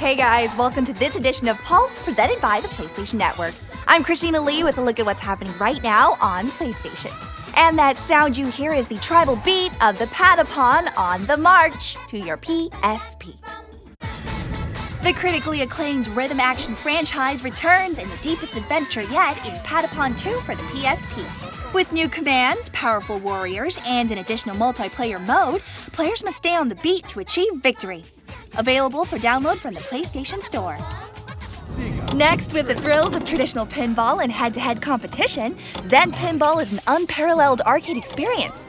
Hey guys, welcome to this edition of Pulse presented by the PlayStation Network. I'm Christina Lee with a look at what's happening right now on PlayStation. And that sound you hear is the tribal beat of the Patapon on the march to your PSP. The critically acclaimed rhythm action franchise returns in the deepest adventure yet in Patapon 2 for the PSP. With new commands, powerful warriors, and an additional multiplayer mode, players must stay on the beat to achieve victory. Available for download from the PlayStation Store. Next, with the thrills of traditional pinball and head-to-head competition, ZEN Pinball is an unparalleled arcade experience.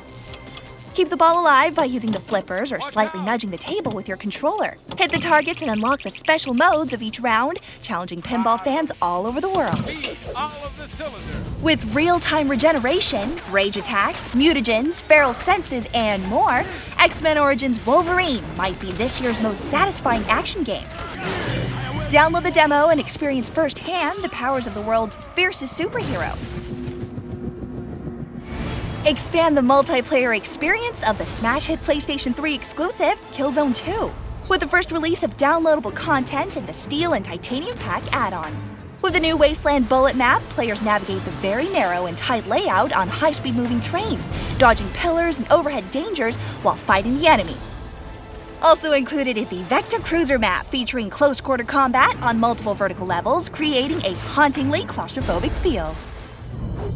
Keep the ball alive by using the flippers or slightly nudging the table with your controller. Hit the targets and unlock the special modes of each round, challenging pinball fans all over the world. With real-time regeneration, rage attacks, mutagens, feral senses, and more, X-Men Origins Wolverine might be this year's most satisfying action game. Download the demo and experience firsthand the powers of the world's fiercest superhero. Expand the multiplayer experience of the smash hit PlayStation 3 exclusive, Killzone 2, with the first release of downloadable content in the Steel and Titanium Pack add-on. With the new Wasteland bullet map, players navigate the very narrow and tight layout on high-speed moving trains, dodging pillars and overhead dangers while fighting the enemy. Also included is the Vector Cruiser map featuring close-quarter combat on multiple vertical levels, creating a hauntingly claustrophobic feel.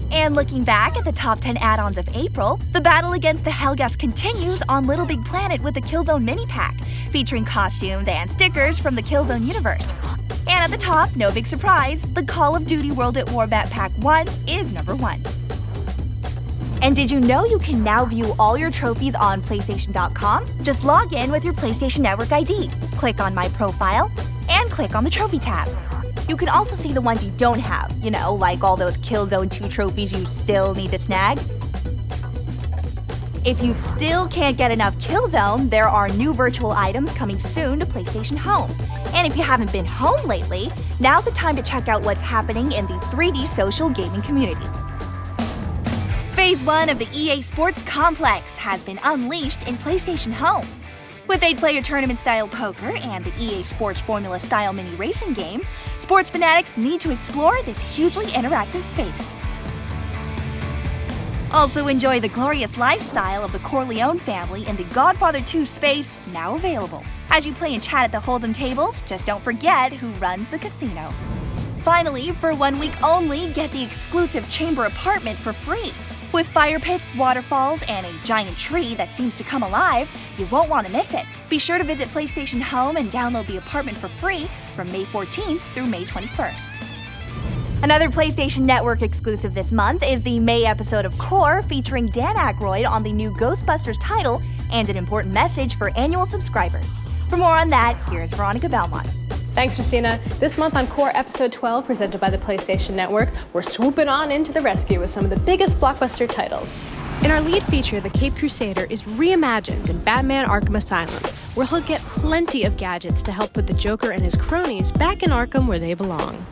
And looking back at the top 10 add-ons of April, the battle against the Helghast continues on Little Big Planet with the Killzone mini-pack, featuring costumes and stickers from the Killzone universe. And at the top, no big surprise, the Call of Duty World at War Bat Pack 1 is number 1. And did you know you can now view all your trophies on PlayStation.com? Just log in with your PlayStation Network ID, click on My Profile, and click on the Trophy tab. You can also see the ones you don't have, like all those Killzone 2 trophies you still need to snag. If you still can't get enough Killzone, there are new virtual items coming soon to PlayStation Home. And if you haven't been home lately, now's the time to check out what's happening in the 3D social gaming community. Phase 1 of the EA Sports Complex has been unleashed in PlayStation Home. With 8-player tournament-style poker and the EA Sports Formula-style mini racing game, sports fanatics need to explore this hugely interactive space. Also enjoy the glorious lifestyle of the Corleone family in the Godfather 2 space, now available. As you play and chat at the Hold'em tables, just don't forget who runs the casino. Finally, for 1 week only, get the exclusive Chamber apartment for free. With fire pits, waterfalls, and a giant tree that seems to come alive, you won't want to miss it. Be sure to visit PlayStation Home and download the apartment for free from May 14th through May 21st. Another PlayStation Network exclusive this month is the May episode of Qore featuring Dan Aykroyd on the new Ghostbusters title and an important message for annual subscribers. For more on that, here's Veronica Belmont. Thanks, Christina. This month on Qore Episode 12, presented by the PlayStation Network, we're swooping on into the rescue with some of the biggest blockbuster titles. In our lead feature, the Caped Crusader is reimagined in Batman Arkham Asylum, where he'll get plenty of gadgets to help put the Joker and his cronies back in Arkham where they belong.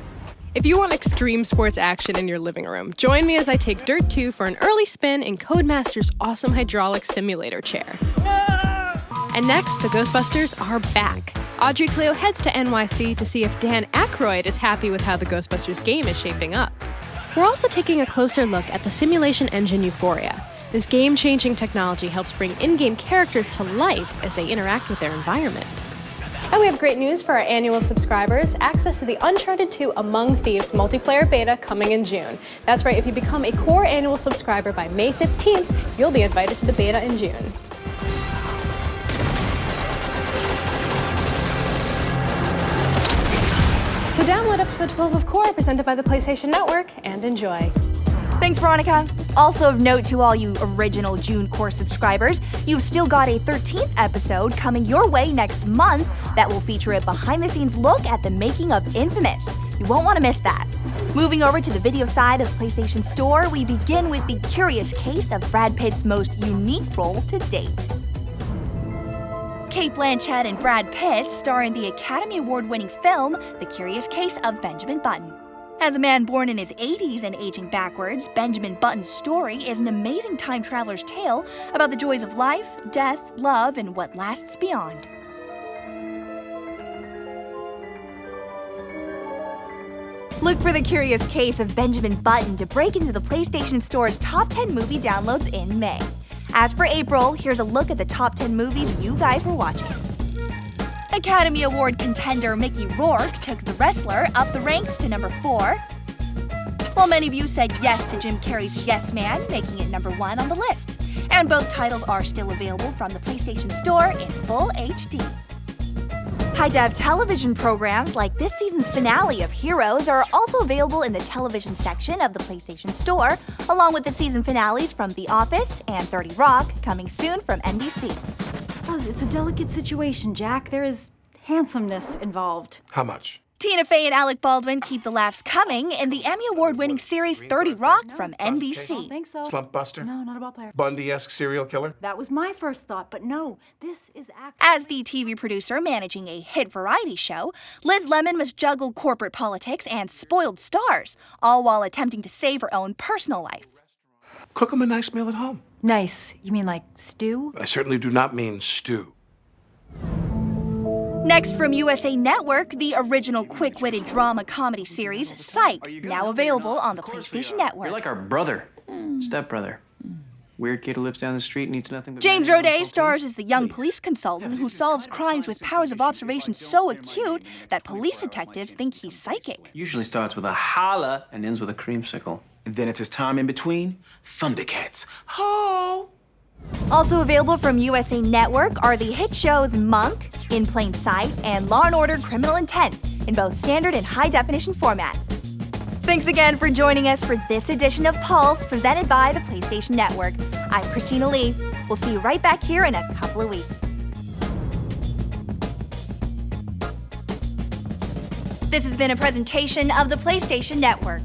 If you want extreme sports action in your living room, join me as I take Dirt 2 for an early spin in Codemaster's awesome hydraulic simulator chair. And next, the Ghostbusters are back. Audrey Cleo heads to NYC to see if Dan Aykroyd is happy with how the Ghostbusters game is shaping up. We're also taking a closer look at the simulation engine Euphoria. This game-changing technology helps bring in-game characters to life as they interact with their environment. And we have great news for our annual subscribers, access to the Uncharted 2 Among Thieves multiplayer beta coming in June. That's right, if you become a Qore annual subscriber by May 15th, you'll be invited to the beta in June. So download episode 12 of Qore, presented by the PlayStation Network, and enjoy. Thanks, Veronica. Also of note to all you original June Qore subscribers, you've still got a 13th episode coming your way next month that will feature a behind-the-scenes look at the making of Infamous. You won't want to miss that. Moving over to the video side of the PlayStation Store, we begin with the curious case of Brad Pitt's most unique role to date. Cate Blanchett and Brad Pitt star in the Academy Award-winning film The Curious Case of Benjamin Button. As a man born in his 80s and aging backwards, Benjamin Button's story is an amazing time traveler's tale about the joys of life, death, love, and what lasts beyond. Look for the curious case of Benjamin Button to break into the PlayStation Store's top 10 movie downloads in May. As for April, here's a look at the top 10 movies you guys were watching. Academy Award contender Mickey Rourke took The Wrestler up the ranks to number 4. While many of you said yes to Jim Carrey's Yes Man, making it number 1 on the list. And both titles are still available from the PlayStation Store in full HD. High-def television programs like this season's finale of Heroes are also available in the television section of the PlayStation Store, along with the season finales from The Office and 30 Rock coming soon from NBC. Oh, it's a delicate situation, Jack. There is handsomeness involved. How much? Tina Fey and Alec Baldwin keep the laughs coming in the Emmy Award-winning series 30 Rock from NBC. I don't think so. Slump buster? No, not a ball player. Bundy-esque serial killer? That was my first thought, but no, this is actually... As the TV producer managing a hit variety show, Liz Lemon must juggle corporate politics and spoiled stars, all while attempting to save her own personal life. Cook him a nice meal at home. Nice. You mean like stew? I certainly do not mean stew. Next from USA Network, the original quick-witted drama comedy series Psych, now available on the PlayStation Network. You're like our brother, stepbrother. Weird kid who lives down the street and eats nothing but... James Roday stars as the young police consultant who solves crimes with powers of observation so acute that police detectives think he's psychic. Usually starts with a holla and ends with a creamsicle. And then if there's time in between, Thundercats. Ho! Also available from USA Network are the hit shows Monk, In Plain Sight, and Law & Order Criminal Intent in both standard and high-definition formats. Thanks again for joining us for this edition of Pulse presented by the PlayStation Network. I'm Christina Lee. We'll see you right back here in a couple of weeks. This has been a presentation of the PlayStation Network.